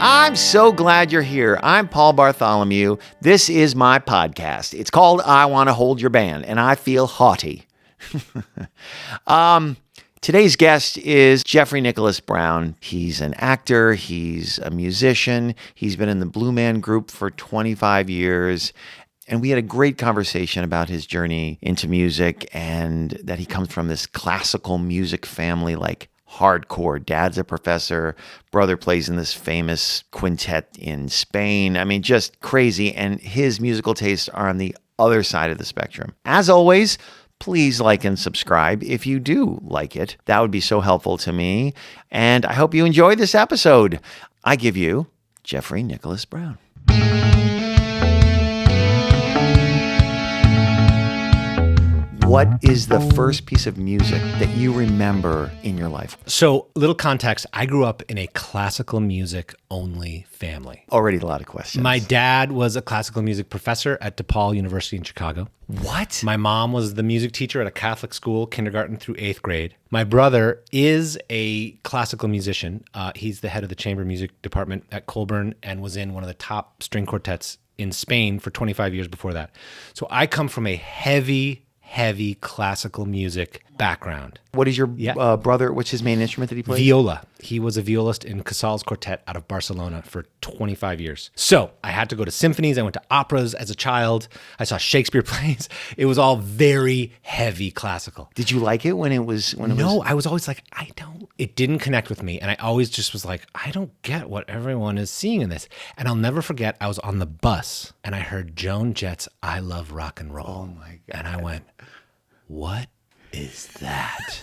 I'm so glad you're here. I'm Paul Bartholomew. This is my podcast. It's called I Want to Hold Your Band, and I feel haughty. Today's guest is Jeffrey Nicholas Brown. He's an actor. He's a musician. He's been in the Blue Man Group for 25 years. And we had a great conversation about his journey into music and that he comes from this classical music family, like hardcore. Dad's a professor. Brother plays in this famous quintet in Spain. I mean, just crazy. And his musical tastes are on the other side of the spectrum. As always, please like and subscribe if you do like it. That would be so helpful to me. And I hope you enjoy this episode. I give you Jeffrey Nicholas Brown. What is the first piece of music that you remember in your life? So, little context, I grew up in a classical music only family. Already a lot of questions. My dad was a classical music professor at DePaul University in Chicago. What? My mom was the music teacher at a Catholic school, kindergarten through 8th grade. My brother is a classical musician. He's the head of the chamber music department at Colburn and was in one of the top string quartets in Spain for 25 years before that. So I come from a heavy classical music background. What is your brother, what's his main instrument that he plays? Viola. He was a violist in Casals Quartet out of Barcelona for 25 years. So I had to go to symphonies. I went to operas as a child. I saw Shakespeare plays. It was all very heavy classical. Did you like it when it was? No, I was always like, it didn't connect with me. And I always just was like, I don't get what everyone is seeing in this. And I'll never forget, I was on the bus and I heard Joan Jett's I Love Rock and Roll. Oh my God. And I went, what is that?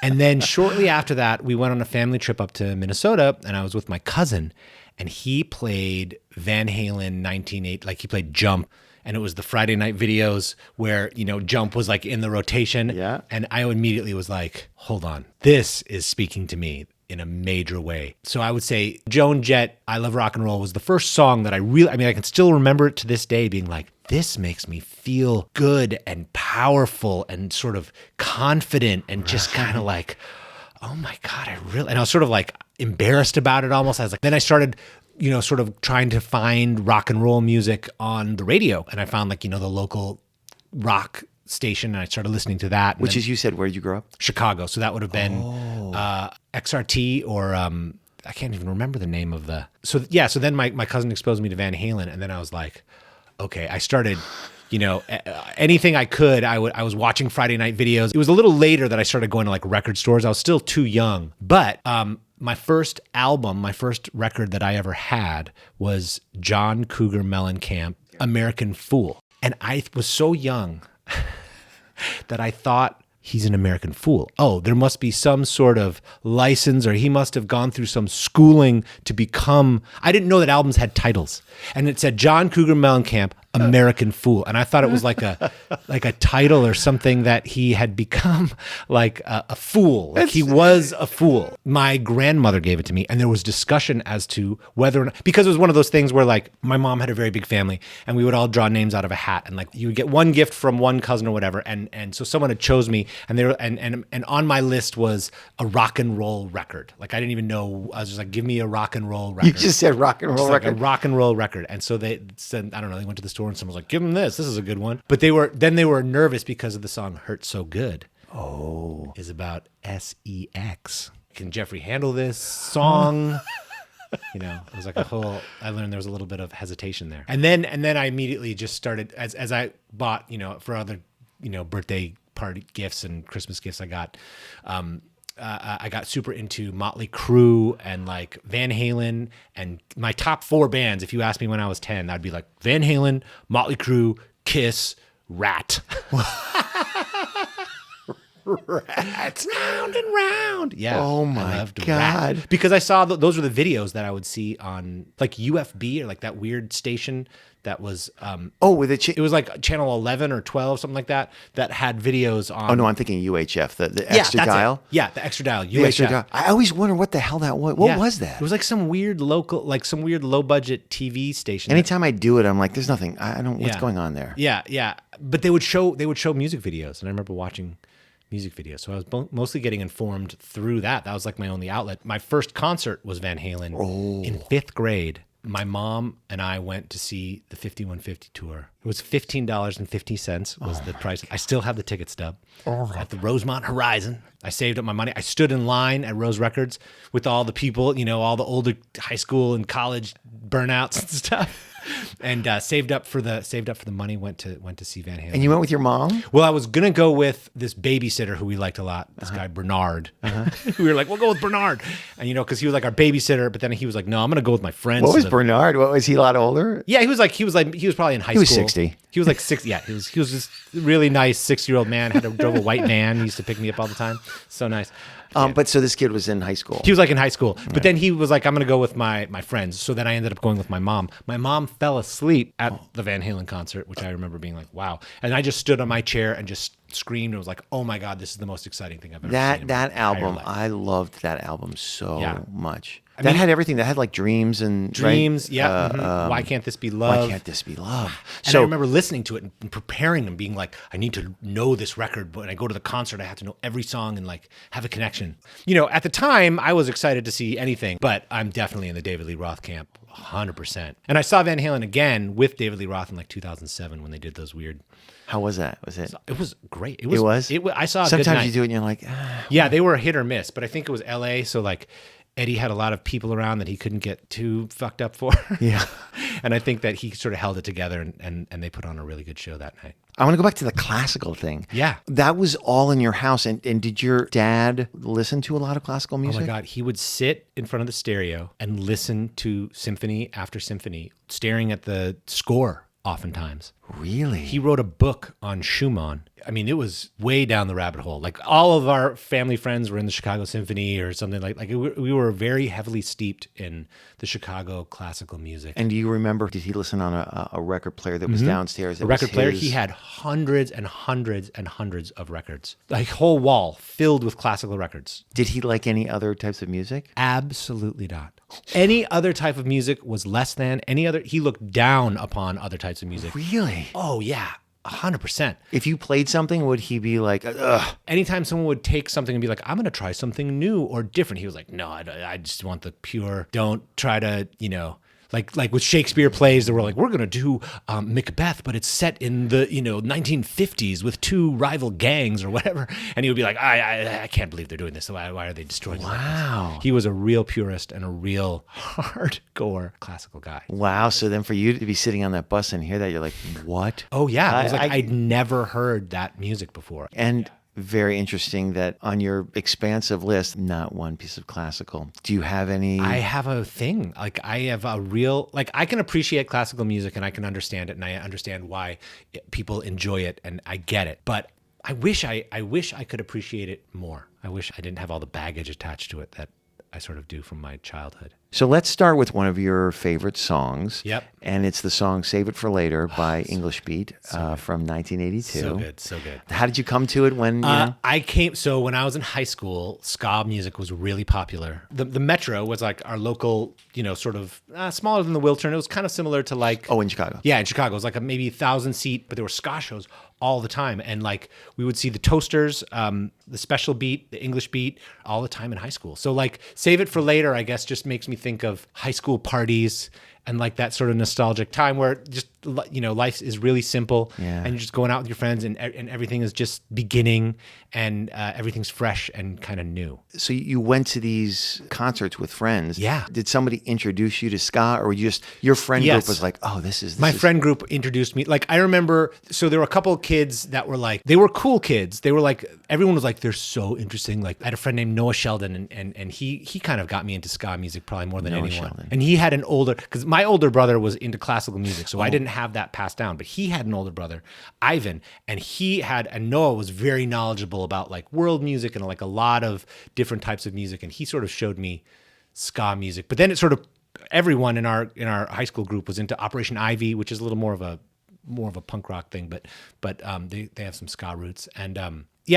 And then shortly after that, we went on a family trip up to Minnesota, and I was with my cousin, and he played Van Halen 1980, like he played Jump, and it was the Friday night videos where, Jump was like in the rotation. Yeah. And I immediately was like, hold on, this is speaking to me in a major way. So I would say Joan Jett, I Love Rock and Roll was the first song that I can still remember it to this day being like, this makes me feel good and powerful and sort of confident and just kind of like, oh my God, and I was sort of like embarrassed about it almost. I was like, then I started, sort of trying to find rock and roll music on the radio. And I found like, the local rock station, and I started listening to that. Which is, you said, where did you grow up? Chicago. So that would have been XRT or I can't even remember the name of the. So then my cousin exposed me to Van Halen, and then I was like, okay, I started, anything I could. I was watching Friday night videos. It was a little later that I started going to like record stores. I was still too young, but my first album, my first record that I ever had was John Cougar Mellencamp, American Fool, and I was so young that I thought, he's an American fool. Oh, there must be some sort of license, or he must have gone through some schooling to become. I didn't know that albums had titles, and it said John Cougar Mellencamp, American Fool, and I thought it was like a title or something that he had become like a fool. Like he was a fool. My grandmother gave it to me, and there was discussion as to whether or not, because it was one of those things where like my mom had a very big family, and we would all draw names out of a hat, and like you would get one gift from one cousin or whatever, and so someone had chose me, and they were and on my list was a rock and roll record. Like I didn't even know. I was just like, give me a rock and roll record. You just said rock and roll record. Like a rock and roll record, and so they said, I don't know. They went to the store and someone was like, give them this. This is a good one. But they were nervous because of the song "Hurt So Good." Oh, is about sex. Can Jeffrey handle this song? It was like a whole. I learned there was a little bit of hesitation there, and then I immediately just started as I bought for other birthday party gifts and Christmas gifts I got. I got super into Motley Crue and like Van Halen, and my top 4 bands, if you asked me when I was 10, I'd be like Van Halen, Motley Crue, Kiss, Rat. Rat. Round and round. Yeah. Oh my God. Rat. Because I saw those were the videos that I would see on like UFB or like that weird station that was it was like channel 11 or 12, something like that had videos on. Oh no, I'm thinking UHF, the extra dial. Yeah, the extra dial, UHF. The extra dial. I always wonder what the hell that was. What was that? It was like some weird local, like some weird low budget TV station. Anytime I do it, I'm like, there's nothing. I don't. What's going on there? Yeah. But they would show music videos, and I remember watching music videos. So I was mostly getting informed through that. That was like my only outlet. My first concert was Van Halen in 5th grade. My mom and I went to see the 5150 tour. It was $15.50 was the price. I still have the ticket stub at the Rosemont Horizon. I saved up my money. I stood in line at Rose Records with all the people, all the older high school and college burnouts and stuff. And saved up for the money. Went to see Van Halen. And you went with your mom? Well, I was gonna go with this babysitter who we liked a lot. This guy Bernard. We were like, we'll go with Bernard, and because he was like our babysitter. But then he was like, no, I'm gonna go with my friends. What was Bernard? What was he? A lot older? Yeah, he was probably in high school. He was 60. He was like 60. Yeah, he was this really nice 6-year-old man. Drove a white van. He used to pick me up all the time. So nice. But so this kid was in high school. He was like in high school. But then he was like, I'm going to go with my friends. So then I ended up going with my mom. My mom fell asleep at the Van Halen concert, which I remember being like, wow. And I just stood on my chair and just screamed and was like, oh my God, this is the most exciting thing I've ever seen. That album, I loved that album so much. That had everything. That had like dreams and dreams. Right? Yeah. Why can't this be love? Why can't this be love? And I remember listening to it and preparing and being like, I need to know this record. But when I go to the concert, I have to know every song and like have a connection. At the time, I was excited to see anything, but I'm definitely in the David Lee Roth camp, 100%. And I saw Van Halen again with David Lee Roth in like 2007 when they did those weird. How was that? Was it? It was great. It was. I saw. Sometimes you do it and you're like, yeah, they were a hit or miss, but I think it was L.A. So like. Eddie had a lot of people around that he couldn't get too fucked up for. Yeah. And I think that he sort of held it together and they put on a really good show that night. I want to go back to the classical thing. Yeah. That was all in your house. And did your dad listen to a lot of classical music? Oh my God. He would sit in front of the stereo and listen to symphony after symphony, staring at the score oftentimes. Really? He wrote a book on Schumann. I mean, it was way down the rabbit hole. Like all of our family friends were in the Chicago Symphony or something like we were very heavily steeped in the Chicago classical music. And do you remember, did he listen on a record player that was downstairs? A record player? He had hundreds and hundreds and hundreds of records. Like whole wall filled with classical records. Did he like any other types of music? Absolutely not. Any other type of music was less than any other. He looked down upon other types of music. Really? Oh, yeah. 100%. If you played something, would he be like, ugh? Anytime someone would take something and be like, I'm going to try something new or different, he was like, no, I just want the pure, don't try to, like with Shakespeare plays, they were like, we're going to do Macbeth, but it's set in the 1950s with two rival gangs or whatever. And he would be like, I can't believe they're doing this. So why are they destroying? Wow. He was a real purist and a real hardcore classical guy. Wow. So then for you to be sitting on that bus and hear that, you're like, what? Oh yeah, I was like, I'd never heard that music before. And very interesting that on your expansive list, not one piece of classical. Do you have any? I have a thing. Like I have a real, like I can appreciate classical music and I can understand it and I understand why people enjoy it and I get it. But I wish I could appreciate it more. I wish I didn't have all the baggage attached to it that I sort of do from my childhood. So let's start with one of your favorite songs. Yep. And it's the song Save It for Later by English Beat from 1982. So good. How did you come to it when, So when I was in high school, ska music was really popular. The Metro was like our local, sort of smaller than the Wiltern. It was kind of similar to like... Oh, in Chicago. Yeah, in Chicago. It was like a maybe 1,000 seat, but there were ska shows all the time. And like we would see the Toasters, the Special Beat, the English Beat all the time in high school. So like Save It for Later, I guess, just makes me think of high school parties and like that sort of nostalgic time where just, life is really simple and you're just going out with your friends and everything is just beginning and everything's fresh and kind of new. So you went to these concerts with friends. Yeah. Did somebody introduce you to ska or were you just, your friend group was like, oh, this is... My friend group introduced me. Like I remember, so there were a couple of kids that were like, they were cool kids. They were like, everyone was like, they're so interesting. Like I had a friend named Noah Sheldon and he kind of got me into ska music probably more than anyone. Sheldon. And he had an older, because my older brother was into classical music. So I didn't have that passed down, but he had an older brother, Ivan, and Noah was very knowledgeable about like world music and like a lot of different types of music. And he sort of showed me ska music, but then it sort of, everyone in our high school group was into Operation Ivy, which is a little more of a punk rock thing, but they have some ska roots. And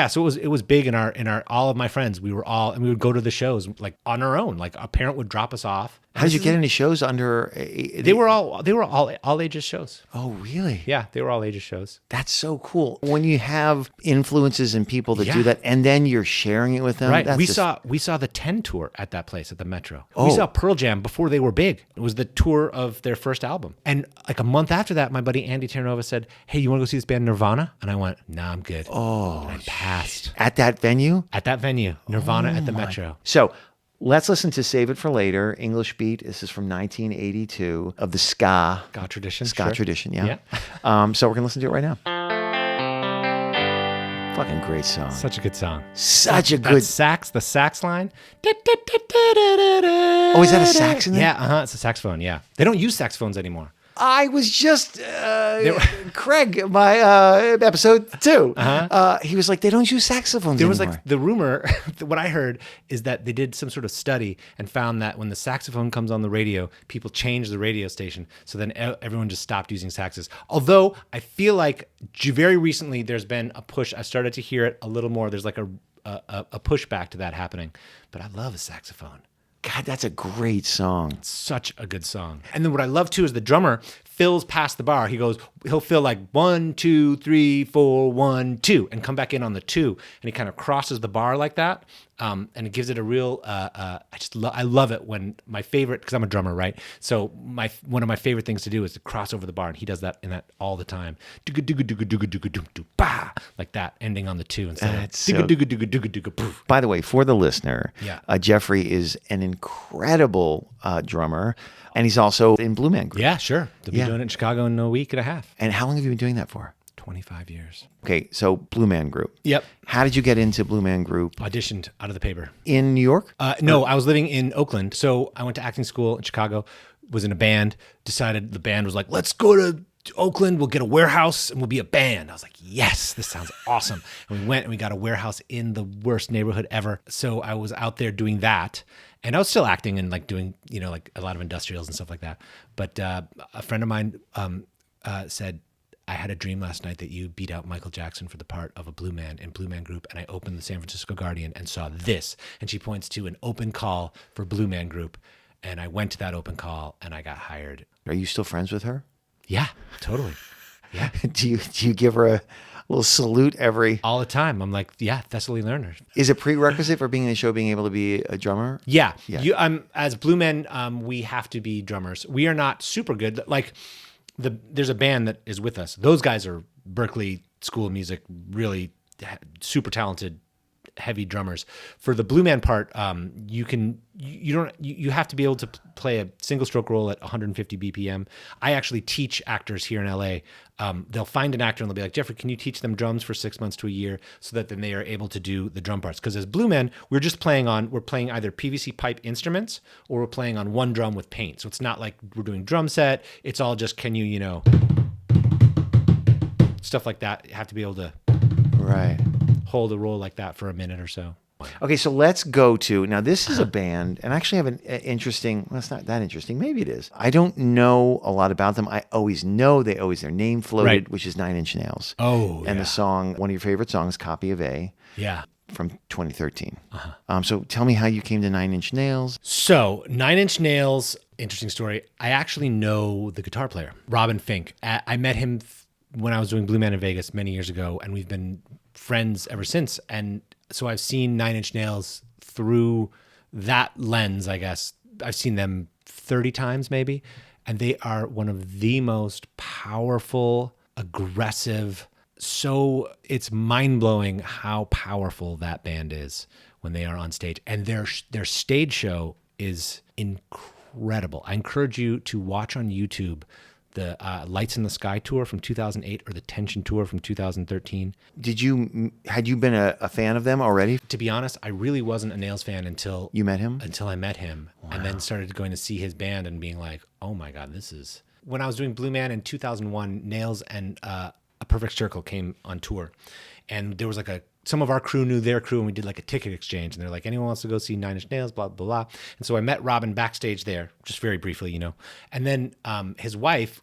so it was big in our all of my friends. We would go to the shows like on our own. Like a parent would drop us off How did you get into shows under? They were all ages shows. Oh, really? Yeah, they were all ages shows. That's so cool. When you have influences and people that Yeah. do that, and then you're sharing it with them. Right. That's We saw the 10 tour at that place at the Metro. Oh. We saw Pearl Jam before they were big. It was the tour of their first album. And like a month after that, my buddy Andy Terranova said, "Hey, you want to go see this band Nirvana?" And I went, "Nah, I'm good." Oh, and I passed. at that venue. At that venue, Nirvana at the Metro. So let's listen to "Save It for Later," English beat. This is from 1982 of the ska Tradition. ska sure. tradition. Yeah. So we're gonna listen to it right now. Fucking great song. Such a good song. Such a That good. the sax line. Oh, is that a sax in there? Yeah, it's a saxophone, yeah. They don't use saxophones anymore. I was just Craig, my episode 2. He was like, they don't use saxophones There was anymore. like the rumor, what I heard is that they did some sort of study and found that when the saxophone comes on the radio, people change the radio station. So then everyone just stopped using saxes. Although I feel like very recently there's been a push. I started to hear it a little more. There's like a pushback to that happening. But I love a saxophone. God, that's a great song. Such a good song. And then what I love too is the drummer fills past the bar. He'll fill like 1, 2, 3, 4, 1, 2, and come back in on the 2, and he kind of crosses the bar like that, and it gives it a real. I love it when my favorite, because I'm a drummer, right? So one of my favorite things to do is to cross over the bar, and he does that all the time. Like that, ending on the 2 instead of. By the way, for the listener, Yeah. Jeffrey is an incredible drummer, and he's also in Blue Man Group. Yeah, sure. They'll be doing it in Chicago in a week and a half. And how long have you been doing that for? 25 years. Okay, so Blue Man Group. Yep. How did you get into Blue Man Group? Auditioned out of the paper. In New York? No, I was living in Oakland. So I went to acting school in Chicago, was in a band, decided the band was like, let's go to Oakland, we'll get a warehouse and we'll be a band. I was like, yes, this sounds awesome. And we went and we got a warehouse in the worst neighborhood ever. So I was out there doing that. And I was still acting and like doing, like a lot of industrials and stuff like that. But a friend of mine said, I had a dream last night that you beat out Michael Jackson for the part of a Blue Man in Blue Man Group. And I opened the San Francisco Guardian and saw this. And she points to an open call for Blue Man Group. And I went to that open call and I got hired. Are you still friends with her? Yeah, totally. Yeah. Do you give her a little salute every? All the time. I'm like, yeah, Thessaly learner. Is it prerequisite for being in the show being able to be a drummer? Yeah. Yeah. As Blue Men, we have to be drummers. We are not super good. Like there's a band that is with us. Those guys are Berklee School of Music, really super talented, heavy drummers. For the Blue Man part, you have to be able to play a single stroke roll at 150 BPM. I actually teach actors here in LA. They'll find an actor and they'll be like, Jeffrey, can you teach them drums for 6 months to a year so that then they are able to do the drum parts? Because as Blue Men, we're playing either PVC pipe instruments or we're playing on one drum with paint. So it's not like we're doing drum set. It's all just, can you, stuff like that. You have to be able to Right. hold a roll like that for a minute or so. Okay, so let's go to, now this is a band, and I actually have an interesting, well, it's not that interesting, maybe it is. I don't know a lot about them. I always know their name floated, Right. which is 9 Inch Nails. Oh, And yeah. the song, one of your favorite songs, Copy of A, Yeah. from 2013. So tell me how you came to 9 Inch Nails. So 9 Inch Nails, interesting story. I actually know the guitar player, Robin Finck. I met him when I was doing Blue Man in Vegas many years ago, and we've been friends ever since. And so I've seen 9 Inch Nails through that lens, I guess. I've seen them 30 times maybe, and they are one of the most powerful, aggressive, so it's mind-blowing how powerful that band is when they are on stage. And their stage show is incredible. I encourage you to watch on YouTube the Lights in the Sky tour from 2008 or the Tension tour from 2013. Had you been a fan of them already? To be honest, I really wasn't a Nails fan until You met him? Until I met him, and then started going to see his band and being like, "Oh my God, this is." When I was doing Blue Man in 2001, Nails and A Perfect Circle came on tour, and there was like some of our crew knew their crew, and we did like a ticket exchange, and they're like, anyone wants to go see 9 Inch Nails, blah, blah, blah. And so I met Robin backstage there, just very briefly, And then his wife,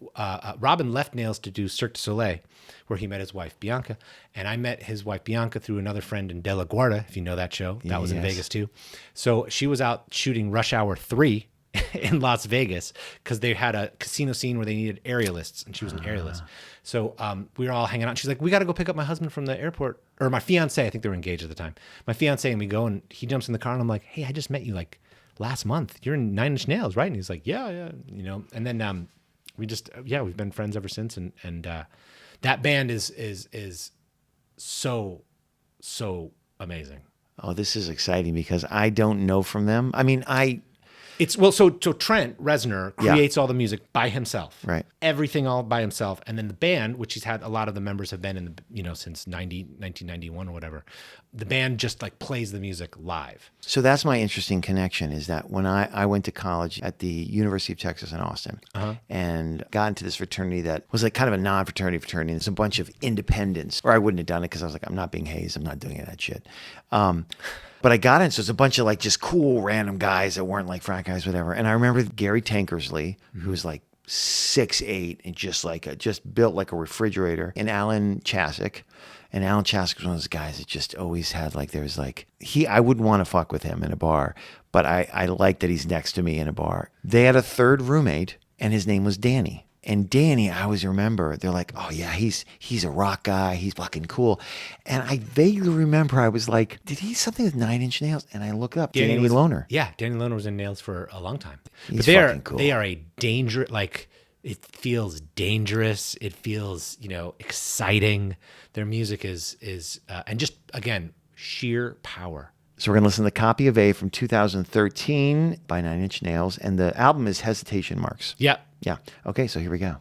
Robin left Nails to do Cirque du Soleil, where he met his wife, Bianca. And I met his wife, Bianca, through another friend in De La Guardia, if you know that show. That was in Yes. Vegas too. So she was out shooting Rush Hour 3 in Las Vegas because they had a casino scene where they needed aerialists, and she was an aerialist. So we were all hanging out. And she's like, "We got to go pick up my husband from the airport," or my fiance. I think they were engaged at the time. My fiance, and we go, and he jumps in the car, and I'm like, "Hey, I just met you like last month. You're in Nine Inch Nails, right?" And he's like, "Yeah." And then we've been friends ever since, and that band is so amazing. Oh, this is exciting because I don't know from them. I mean, So Trent Reznor creates all the music by himself. Right. Everything all by himself. And then the band, which he's had, a lot of the members have been in the, since 1991 or whatever. The band just like plays the music live. So that's my interesting connection is that when I went to college at the University of Texas in Austin and got into this fraternity that was like kind of a non-fraternity. And it's a bunch of independents, or I wouldn't have done it because I was like, I'm not being hazed. I'm not doing any of that shit. But I got in, so it's a bunch of like just cool random guys that weren't like frat guys, whatever. And I remember Gary Tankersley, who was like 6'8" and just built like a refrigerator, and Alan Chasik. And Alan Chasik was one of those guys that just always had like, there was like, I wouldn't want to fuck with him in a bar, but I like that he's next to me in a bar. They had a third roommate, and his name was Danny. And Danny, I always remember, they're like, "Oh yeah, he's a rock guy. He's fucking cool." And I vaguely remember I was like, did he something with Nine Inch Nails? And I look up Danny Lohner. Yeah, Danny Lohner was in Nails for a long time. He's but fucking cool. They are a dangerous, like, it feels dangerous. It feels, exciting. Their music is and just, again, sheer power. So we're going to listen to Copy of A from 2013 by Nine Inch Nails. And the album is Hesitation Marks. Yeah. Yeah. Okay, so here we go.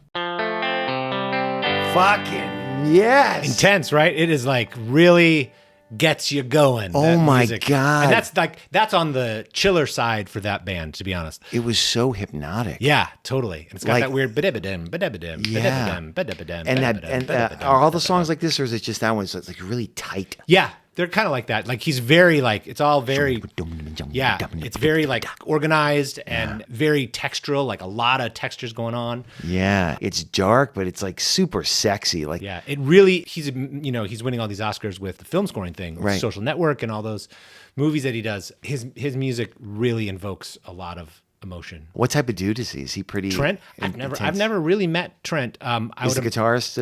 Fucking yes. Intense, right? It is like really gets you going. Oh my God. And that's on the chiller side for that band, to be honest. It was so hypnotic. Yeah, totally. And it's got Like- that weird ba-da-ba-dim, ba-da-ba-dim, Yeah. ba-da-ba-dim, ba-da-ba-dim, And ba-da-ba-dim, are all the songs like this, or is it just that one? So it's like really tight. Yeah, they're kind of like that. Like he's very like, it's all very, yeah, it's very like organized and very textural, like a lot of textures going on. Yeah, it's dark, but it's like super sexy. Like, Yeah, it really, he's winning all these Oscars with the film scoring thing, with Right. Social Network and all those movies that he does. His music really invokes a lot of emotion. what type of dude is he? Is he pretty Trent, intense? I've never really met Trent. Is the guitarist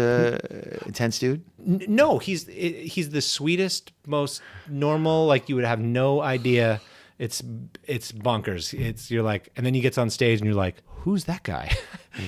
intense dude? No, he's the sweetest, most normal. Like you would have no idea. It's bonkers. You're like, and then he gets on stage and you're like, who's that guy?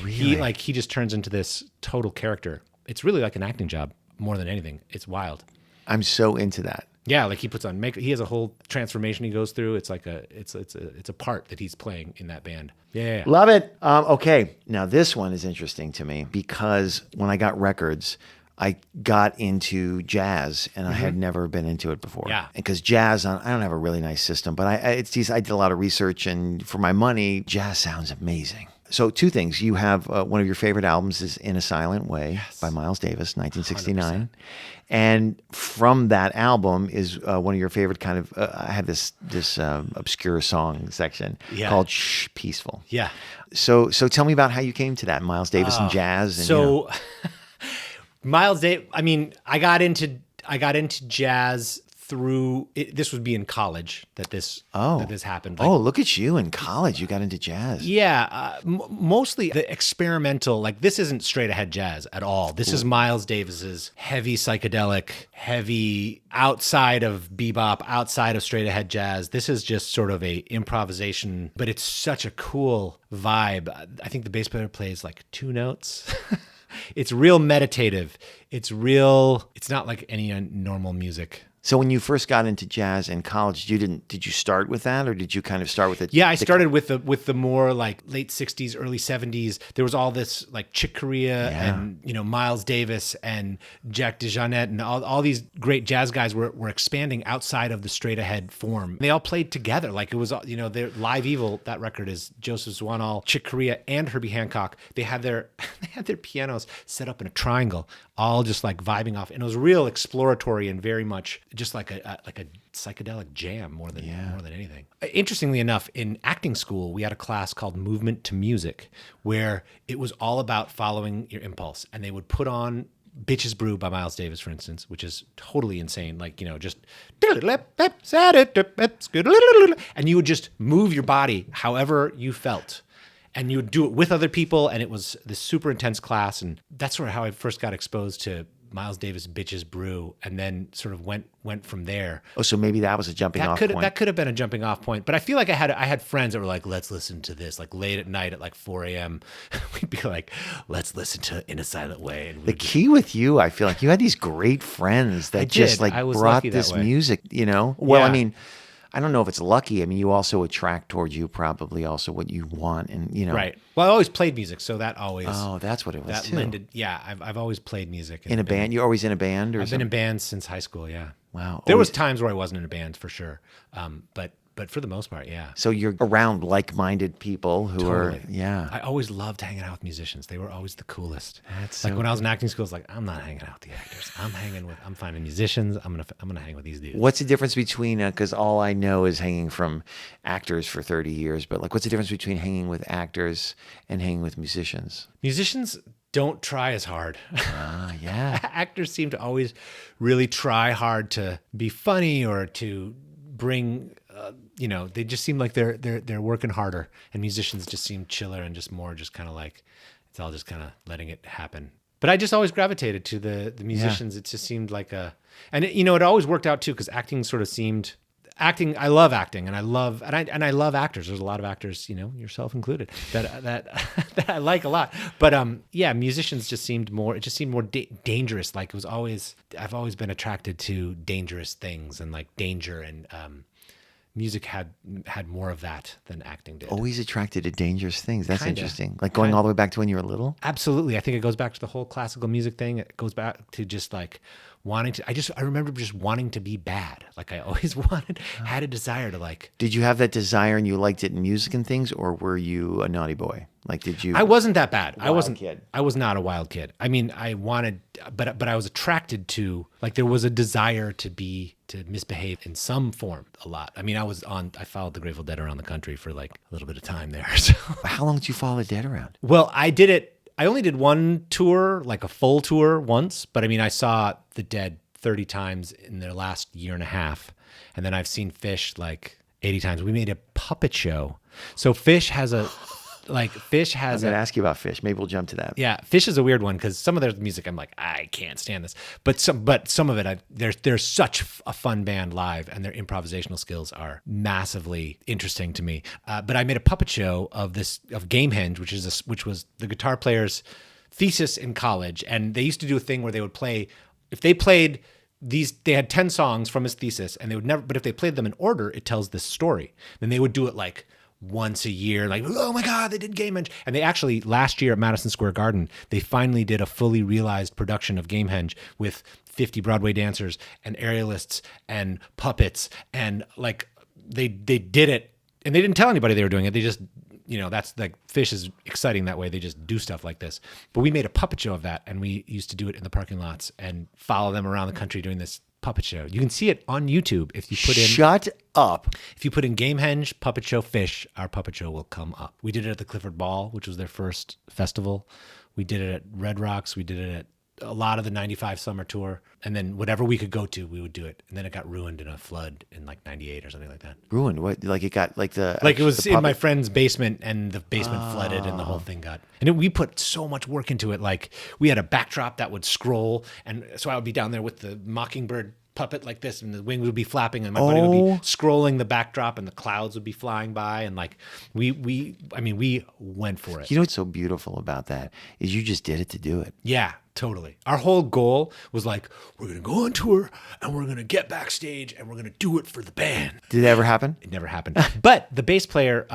Really? He just turns into this total character. It's really like an acting job more than anything. It's wild. I'm so into that. Yeah, like he puts on makeup. He has a whole transformation he goes through. It's like it's a part that he's playing in that band. Yeah. Love it. Okay, now this one is interesting to me because when I got records, I got into jazz, and I had never been into it before. Yeah. Because jazz, I don't have a really nice system, but I did a lot of research, and for my money, jazz sounds amazing. So two things. You have one of your favorite albums is In a Silent Way by Miles Davis, 1969. 100%. And from that album is one of your favorite kind of, I have this obscure song section called Shh, Peaceful. Yeah. So tell me about how you came to that, Miles Davis and jazz. And, Miles Davis, I mean, I got into jazz through it. This would be in college that this happened. Like, look at you in college. You got into jazz. Yeah, mostly the experimental. Like this isn't straight ahead jazz at all. This is Miles Davis's heavy psychedelic, heavy outside of bebop, outside of straight ahead jazz. This is just sort of a improvisation, but it's such a cool vibe. I think the bass player plays like 2 notes. It's real meditative. It's not like any normal music. So when you first got into jazz in college, did you start with that, or did you kind of start with it? Yeah, I started with the more like late 60s, early 70s. There was all this like Chick Corea and Miles Davis and Jack DeJohnette and all these great jazz guys were expanding outside of the straight ahead form. They all played together. Like it was their Live Evil, that record is Joseph Zwanall, Chick Corea, and Herbie Hancock. They had their pianos set up in a triangle, all just like vibing off, and it was real exploratory and very much just like a psychedelic jam more than anything. Interestingly enough, in acting school, we had a class called Movement to Music, where it was all about following your impulse, and they would put on Bitches Brew by Miles Davis, for instance, which is totally insane. Like, just and you would just move your body however you felt. And you would do it with other people, and it was this super intense class. And that's sort of how I first got exposed to Miles Davis' Bitches Brew, and then sort of went from there. Oh, so maybe that was a jumping off point. That could have been a jumping off point. But I feel like I had friends that were like, let's listen to this, like late at night at like 4 a.m. We'd be like, let's listen to In a Silent Way. And the key with you, I feel like you had these great friends that just like brought this music, Well, Yeah. I mean, I don't know if it's lucky. I mean, you also attract towards you probably also what you want, and Right. Well, I always played music, so that always. Oh, that's what it was that too. lended. Yeah, I've always played music In a band, you're always in a band, or I've been in bands since high school. Yeah. Wow. There was times where I wasn't in a band for sure, but for the most part, yeah. So you're around like-minded people who Totally. are, yeah. I always loved hanging out with musicians. They were always the coolest. That's like so when I was in acting school, it's like, I'm not hanging out with the actors. I'm finding musicians. I'm gonna hang with these dudes. What's the difference between, because all I know is hanging from actors for 30 years, but like what's the difference between hanging with actors and hanging with musicians? Musicians don't try as hard. Yeah. Actors seem to always really try hard to be funny or to bring, they just seem like they're working harder, and musicians just seem chiller and just more just kind of like, it's all just kind of letting it happen. But I just always gravitated to the musicians. It just seemed like it always worked out too, because acting sort of seemed. I love acting, and I love actors. There's a lot of actors, yourself included, that that I like a lot. But musicians just seemed more. It just seemed more dangerous. Like I've always been attracted to dangerous things and like danger, and music had more of that than acting did. Always attracted to dangerous things. That's Kinda. interesting. Like going all the way back to when you were little? Absolutely. I think it goes back to the whole classical music thing. It goes back to just like wanting to, I remember just wanting to be bad. Like I always had a desire to like. Did you have that desire and you liked it in music and things, or were you a naughty boy? Like, did you? I wasn't that bad. I Wild kid. I was not a wild kid. I mean, I wanted, but I was attracted to, like, there was a desire to misbehave in some form a lot. I mean, I followed the Grateful Dead around the country for like a little bit of time there. So. How long did you follow the Dead around? Well, I only did one tour, like a full tour once, but I mean, I saw the Dead 30 times in their last year and a half. And then I've seen Phish like 80 times. We made a puppet show. So Phish has I'm going to ask you about Phish. Maybe we'll jump to that. Yeah, Phish is a weird one because some of their music I'm like, I can't stand this. But some of it, they're such a fun band live, and their improvisational skills are massively interesting to me. But I made a puppet show of Gamehenge, which was the guitar player's thesis in college, and they used to do a thing where they would play, if they played these, they had 10 songs from his thesis, and they would never, but if they played them in order, it tells this story. Then they would do it like once a year, like, oh my God, they did Gamehenge. And they actually, last year at Madison Square Garden, they finally did a fully realized production of Gamehenge with 50 Broadway dancers and aerialists and puppets. And like, they did it, and they didn't tell anybody they were doing it. They just, that's like, Phish is exciting that way. They just do stuff like this. But we made a puppet show of that, and we used to do it in the parking lots and follow them around the country doing this puppet show. You can see it on YouTube if you put in. Shut up. If you put in Gamehenge puppet show Phish, our puppet show will come up. We did it at the Clifford Ball, which was their first festival. We did it at Red Rocks. We did it at a lot of the 95 summer tour. And then whatever we could go to, we would do it. And then it got ruined in a flood in like 98 or something like that. Ruined? What? Like it got like the. Like it was the in puppet- my friend's basement, and the basement flooded, and the whole thing got. And we put so much work into it. Like we had a backdrop that would scroll, and so I would be down there with the mockingbird puppet like this, and the wings would be flapping, and my buddy would be scrolling the backdrop, and the clouds would be flying by, and like we went for it. You know what's so beautiful about that is you just did it to do it. Yeah, totally. Our whole goal was like, we're going to go on tour, and we're going to get backstage, and we're going to do it for the band. Did it ever happen? It never happened. But the bass player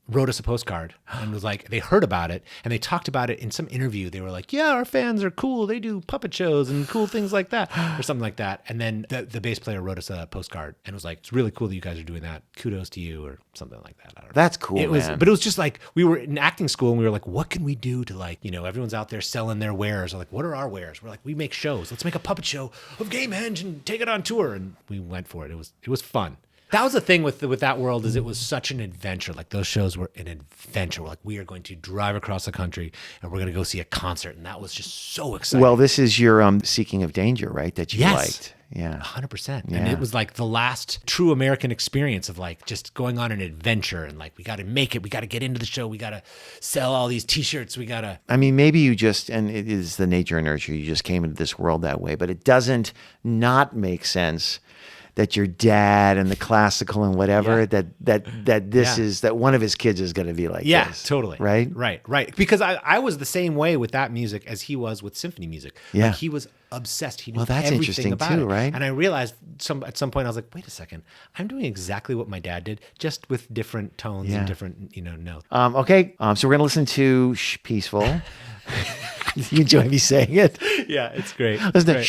wrote us a postcard and was like, they heard about it, and they talked about it in some interview. They were like, yeah, our fans are cool. They do puppet shows and cool things like that, or something like that. And then the bass player wrote us a postcard and was like, it's really cool that you guys are doing that. Kudos to you, or something like that. I don't know. That's cool, But it was just like, we were in acting school, and we were like, what can we do to like, everyone's out there selling their wares. We're like, what are our wares? We're like, we make shows. Let's make a puppet show of Gamehenge and take it on tour. And we went for it. It was fun. That was the thing with that world, is it was such an adventure. Like those shows were an adventure. We're like, we are going to drive across the country and we're going to go see a concert. And that was just so exciting. Well, this is your Seeking of Danger, right? That you liked. Yeah. 100%. Yeah. And it was like the last true American experience of like just going on an adventure and like, we got to make it. We got to get into the show. We got to sell all these t-shirts. We got to. I mean, maybe you just, and it is the nature and nurture, you just came into this world that way, but it doesn't not make sense that your dad and the classical and whatever, that this is, that one of his kids is going to be like this. Totally. Right? Right. Because I was the same way with that music as he was with symphony music. Yeah. Like he was obsessed. He knew Well, that's everything interesting about too, it. right? And I realized at some point I was like, wait a second, I'm doing exactly what my dad did, just with different tones and different, notes. Okay. So we're going to listen to Peaceful. You enjoy me saying it? Yeah, it's great. Listen to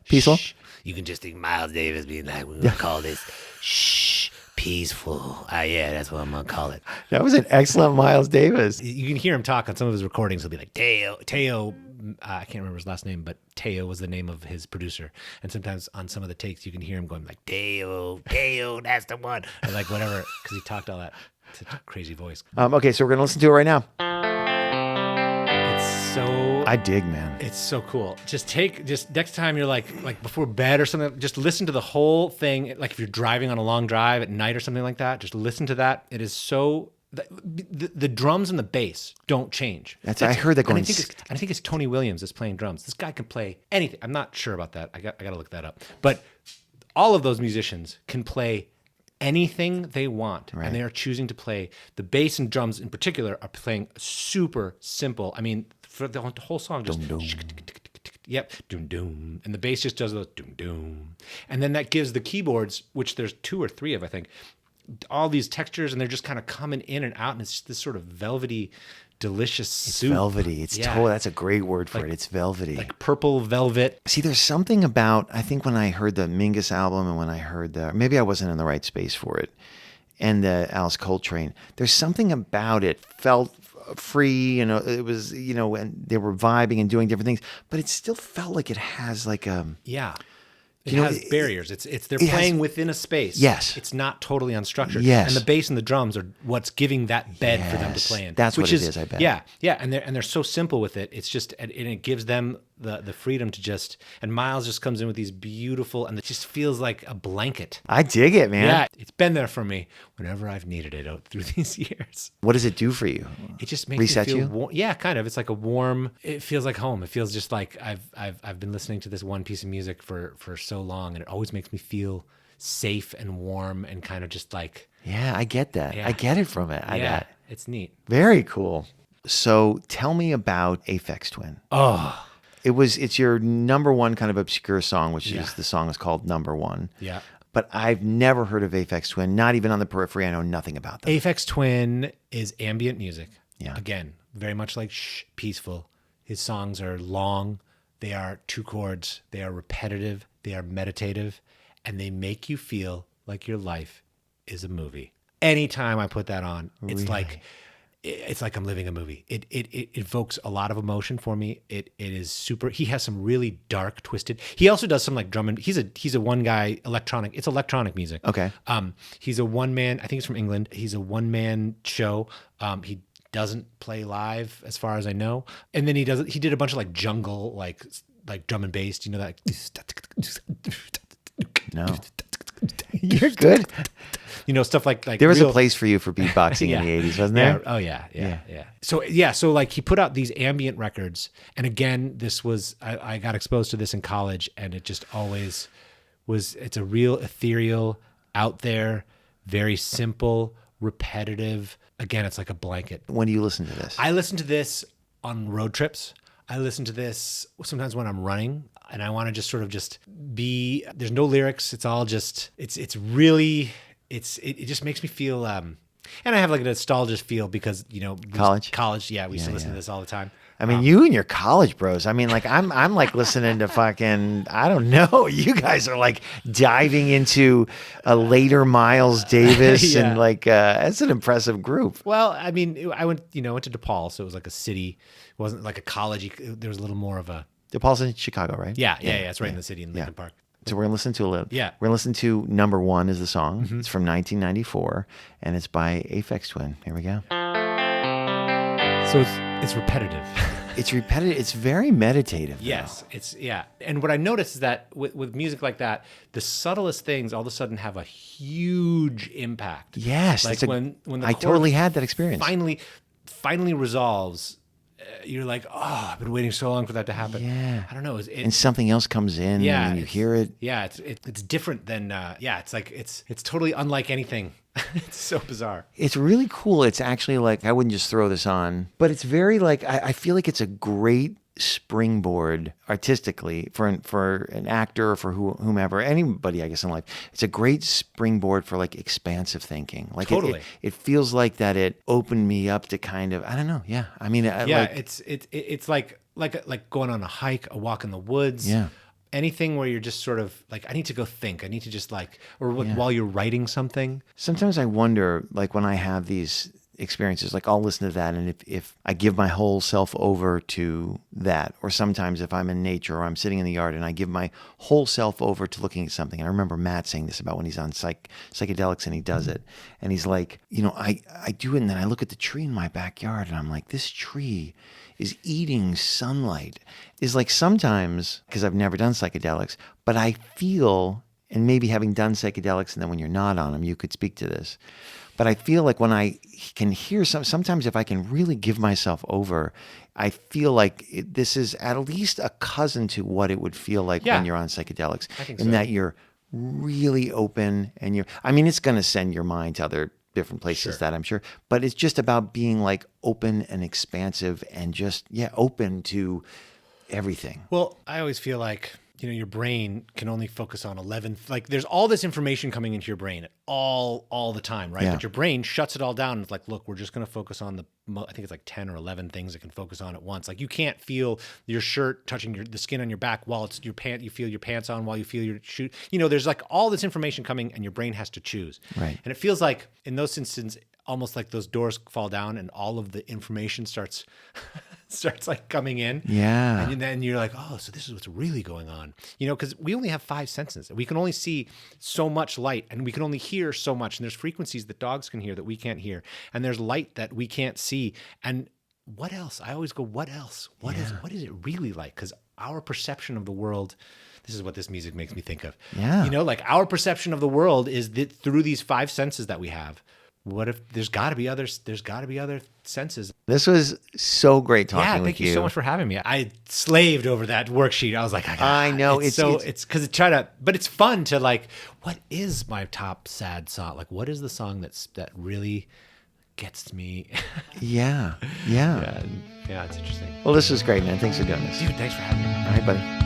Peaceful. Shh. You can just think Miles Davis being like, we're going to call this peaceful. Yeah, that's what I'm going to call it. That was an excellent Miles Davis. You can hear him talk on some of his recordings. He'll be like, Teo, I can't remember his last name, but Teo was the name of his producer. And sometimes on some of the takes, you can hear him going like, Teo, that's the one. Or like whatever, because he talked all that. Such a crazy voice. Okay, so we're going to listen to it right now. It's so... I dig, man. It's so cool. Just next time you're like before bed or something, just listen to the whole thing. Like if you're driving on a long drive at night or something like that, just listen to that. It is so... The drums and the bass don't change. I heard that going. I think it's Tony Williams that's playing drums. This guy can play anything. I'm not sure about that. I got to look that up. But all of those musicians can play anything they want, and they are choosing to play. The bass and drums in particular are playing super simple. I mean, for the whole song, just yep, doom doom, and the bass just does those doom doom, and then that gives the keyboards, which there's 2 or 3 of, I think, all these textures, and they're just kind of coming in and out, and it's just this sort of velvety, delicious soup. Velvety. That's a great word for it. It's velvety. Like purple velvet. See, there's something about, I think when I heard the Mingus album and when I heard maybe I wasn't in the right space for it, and the Alice Coltrane, there's something about it felt free, it was, and they were vibing and doing different things, but it still felt like it has like a... Yeah. It has barriers. They're playing within a space. Yes. It's not totally unstructured. Yes. And the bass and the drums are what's giving that bed for them to play in. That's what it is, I bet. Yeah. Yeah. And they're so simple with it. It's just, and it gives them the freedom to just, and Miles just comes in with these beautiful, and it just feels like a blanket. I dig it, man. Yeah. It's been there for me whenever I've needed it out through these years. What does it do for you? It just makes Reset me feel you? warm. Yeah, kind of. It's like a warm, it feels like home. It feels just like I've been listening to this one piece of music for so long, and it always makes me feel safe and warm and kind of just like... Yeah, I get that. Yeah. I get it from it. It's neat. Very cool. So tell me about Aphex Twin. Oh, It's your number one kind of obscure song, which is the song is called Number One. yeah. But I've never heard of Aphex Twin, not even on the periphery. I know nothing about them. Aphex Twin is ambient music. Yeah. Again, very much like peaceful. His songs are long. They are 2 chords. They are repetitive. They are meditative. And they make you feel like your life is a movie. Anytime I put that on, it's like I'm living a movie. It evokes a lot of emotion for me. It is super. He has some really dark, twisted. He also does some like drum and he's a one guy electronic. It's electronic music. Okay. He's a one man. I think he's from England. He's a one man show. He doesn't play live as far as I know. And then he did a bunch of like jungle like drum and bass. Do you know that? No. You're good. Stuff like there was a place for you for beatboxing in the 80s, wasn't there? Yeah. So like he put out these ambient records, and again, this was I got exposed to this in college, and it just always was. It's a real ethereal, out there, very simple, repetitive. Again, it's like a blanket. When do you listen to this? I listen to this on road trips. I listen to this sometimes when I'm running and I want to just sort of just be, there's no lyrics. It's all just, it just makes me feel, and I have like a nostalgia feel because, college. Yeah. We used to listen to this all the time. I mean, you and your college bros. I mean, like I'm like listening to fucking, I don't know. You guys are like diving into a later Miles Davis and like, it's an impressive group. Well, I mean, I went to DePaul, so it was like a city. It wasn't like a college. There was a little more of a. DePaul's in Chicago, right? Yeah. It's right in the city in Lincoln Park. So we're gonna listen to Yeah. We're gonna listen to Number One is the song. It's from 1994, and it's by Aphex Twin. Here we go. So it's repetitive. It's repetitive. It's very meditative. Though. Yes, And what I noticed is that with music like that, the subtlest things all of a sudden have a huge impact. Yes, like when the I chord totally had that experience. finally resolves. You're like, oh, I've been waiting so long for that to happen. Yeah. I don't know. And something else comes in, Yeah, and you hear it. Yeah, it's different than it's like it's totally unlike anything. It's so bizarre. It's really cool. It's actually like, I wouldn't just throw this on, but it's very like, I feel like it's a great springboard artistically for an actor or for whomever, anybody, I guess, in life. It's a great springboard for like expansive thinking. Like Totally. it feels like that it opened me up to kind of, I don't know. Yeah. I mean, it's like going on a hike, a walk in the woods. Yeah. Anything where you're just sort of like, I need to go think. I need to just while you're writing something. Sometimes I wonder, like when I have these experiences, like I'll listen to that, and if I give my whole self over to that, or sometimes if I'm in nature or I'm sitting in the yard and I give my whole self over to looking at something. And I remember Matt saying this about when he's on psychedelics and he does it, and he's like, I do it, and then I look at the tree in my backyard and I'm like, this tree is eating sunlight. Is like sometimes, because I've never done psychedelics, but I feel, and maybe having done psychedelics and then when you're not on them, you could speak to this. But I feel like when I can hear sometimes if I can really give myself over, I feel like this is at least a cousin to what it would feel like when you're on psychedelics. I think in so. that you're really open and it's going to send your mind to other different places, that I'm sure. But it's just about being like open and expansive and just, open to everything. Well, I always feel like, your brain can only focus on 11. Like there's all this information coming into your brain all the time, right? Yeah. But your brain shuts it all down. And it's like, look, we're just going to focus on I think it's like 10 or 11 things it can focus on at once. Like you can't feel your shirt touching the skin on your back while it's your pant. You feel your pants on while you feel your shoe. There's like all this information coming and your brain has to choose. Right. And it feels like in those instances, almost like those doors fall down and all of the information starts like coming in. Yeah. And then you're like, oh, so this is what's really going on. Because we only have 5 senses. We can only see so much light and we can only hear so much. And there's frequencies that dogs can hear that we can't hear. And there's light that we can't see. And what else? I always go, what else? What is it really like? Because our perception of the world, this is what this music makes me think of. Yeah. Like our perception of the world is that through these 5 senses that we have. What if there's got to be others? There's got to be other senses. This was so great talking with you. Yeah, thank you so much for having me. I slaved over that worksheet. I was like, I know it's because but it's fun to like, what is my top sad song? Like, what is the song that really gets me? Yeah. Yeah, it's interesting. Well, this was great, man. Thanks for doing this. Dude, thanks for having me. All right, buddy.